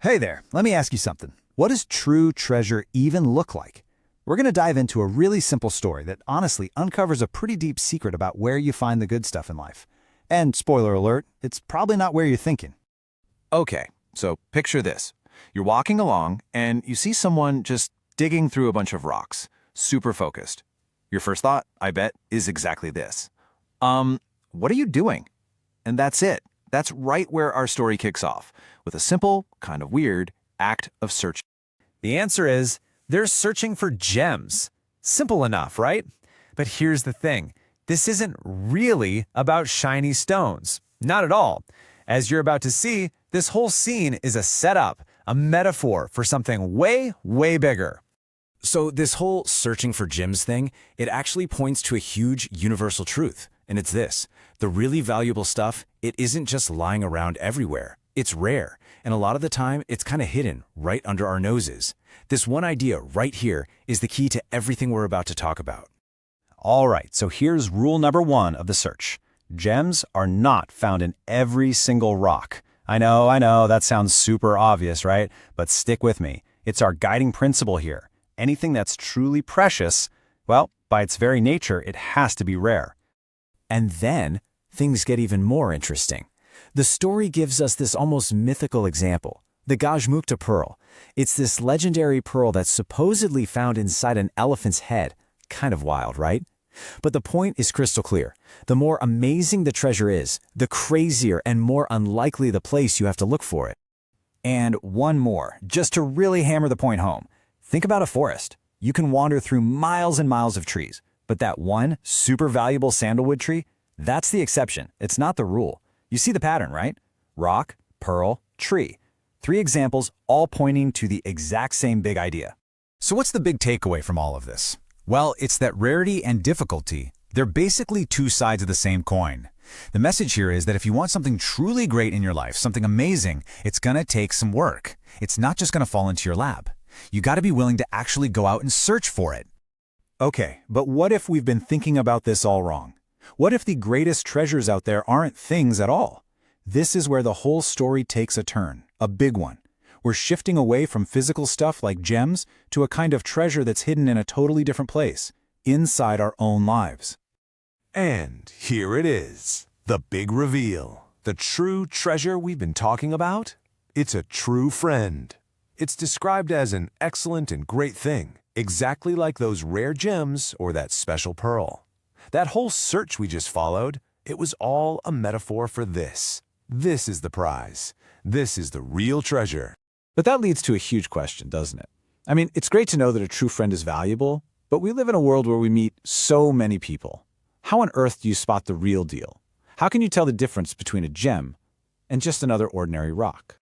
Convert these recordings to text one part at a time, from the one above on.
Hey there, let me ask you something. What does true treasure even look like? We're going to dive into a really simple story that honestly uncovers a pretty deep secret about where you find the good stuff in life. And spoiler alert, it's probably not where you're thinking. Okay, so picture this. You're walking along and you see someone just digging through a bunch of rocks, super focused. Your first thought, I bet, is exactly this. What are you doing? And that's it. That's right where our story kicks off, with a simple, kind of weird, act of search. The answer is, they're searching for gems. Simple enough, right? But here's the thing. This isn't really about shiny stones. Not at all. As you're about to see, this whole scene is a setup, a metaphor for something way, way bigger. So this whole searching for gems thing, it actually points to a huge universal truth. And it's this: the really valuable stuff, it isn't just lying around everywhere. It's rare. And a lot of the time, it's kind of hidden right under our noses. This one idea right here is the key to everything we're about to talk about. All right, so here's rule number one of the search. Gems are not found in every single rock. I know, that sounds super obvious, right? But stick with me. It's our guiding principle here. Anything that's truly precious, well, by its very nature, it has to be rare. And then, things get even more interesting. The story gives us this almost mythical example, the Gajmukta pearl. It's this legendary pearl that's supposedly found inside an elephant's head. Kind of wild, right? But the point is crystal clear. The more amazing the treasure is, the crazier and more unlikely the place you have to look for it. And one more, just to really hammer the point home. Think about a forest. You can wander through miles and miles of trees, but that one super valuable sandalwood tree, that's the exception. It's not the rule. You see the pattern, right? Rock, pearl, tree. 3 examples, all pointing to the exact same big idea. So what's the big takeaway from all of this? Well, it's that rarity and difficulty, they're basically 2 sides of the same coin. The message here is that if you want something truly great in your life, something amazing, it's gonna take some work. It's not just gonna fall into your lap. You gotta be willing to actually go out and search for it. Okay, but what if we've been thinking about this all wrong? What if the greatest treasures out there aren't things at all? This is where the whole story takes a turn, a big one. We're shifting away from physical stuff like gems to a kind of treasure that's hidden in a totally different place, inside our own lives. And here it is, the big reveal. The true treasure we've been talking about? It's a true friend. It's described as an excellent and great thing, exactly like those rare gems or that special pearl. That whole search we just followed, it was all a metaphor for this. This is the prize. This is the real treasure. But that leads to a huge question, doesn't it? I mean, it's great to know that a true friend is valuable, but we live in a world where we meet so many people. How on earth do you spot the real deal? How can you tell the difference between a gem and just another ordinary rock?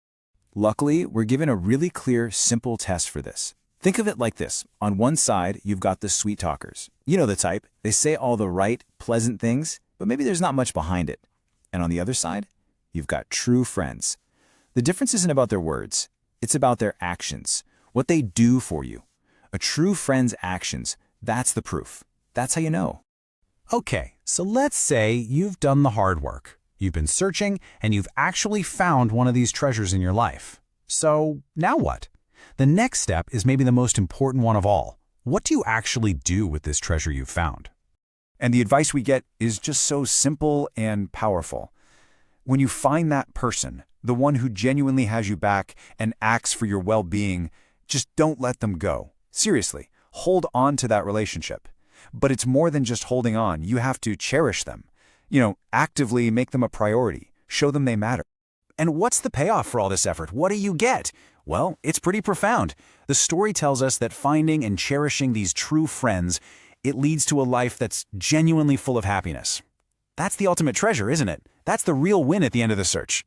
Luckily, we're given a really clear, simple test for this. Think of it like this. On one side, you've got the sweet talkers. You know the type. They say all the right, pleasant things, but maybe there's not much behind it. And on the other side, you've got true friends. The difference isn't about their words. It's about their actions, what they do for you. A true friend's actions, that's the proof. That's how you know. Okay, so let's say you've done the hard work. You've been searching, and you've actually found one of these treasures in your life. So now what? The next step is maybe the most important one of all. What do you actually do with this treasure you've found? And the advice we get is just so simple and powerful. When you find that person, the one who genuinely has you back and acts for your well-being, just don't let them go. Seriously, hold on to that relationship. But it's more than just holding on. You have to cherish them. Actively make them a priority. Show them they matter. And what's the payoff for all this effort? What do you get? Well, it's pretty profound. The story tells us that finding and cherishing these true friends, it leads to a life that's genuinely full of happiness. That's the ultimate treasure, isn't it? That's the real win at the end of the search.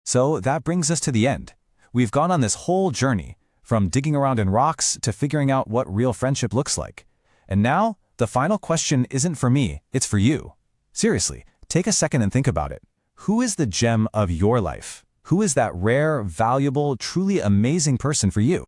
So that brings us to the end. We've gone on this whole journey, from digging around in rocks to figuring out what real friendship looks like. And now, the final question isn't for me, it's for you. Seriously, take a second and think about it. Who is the gem of your life? Who is that rare, valuable, truly amazing person for you?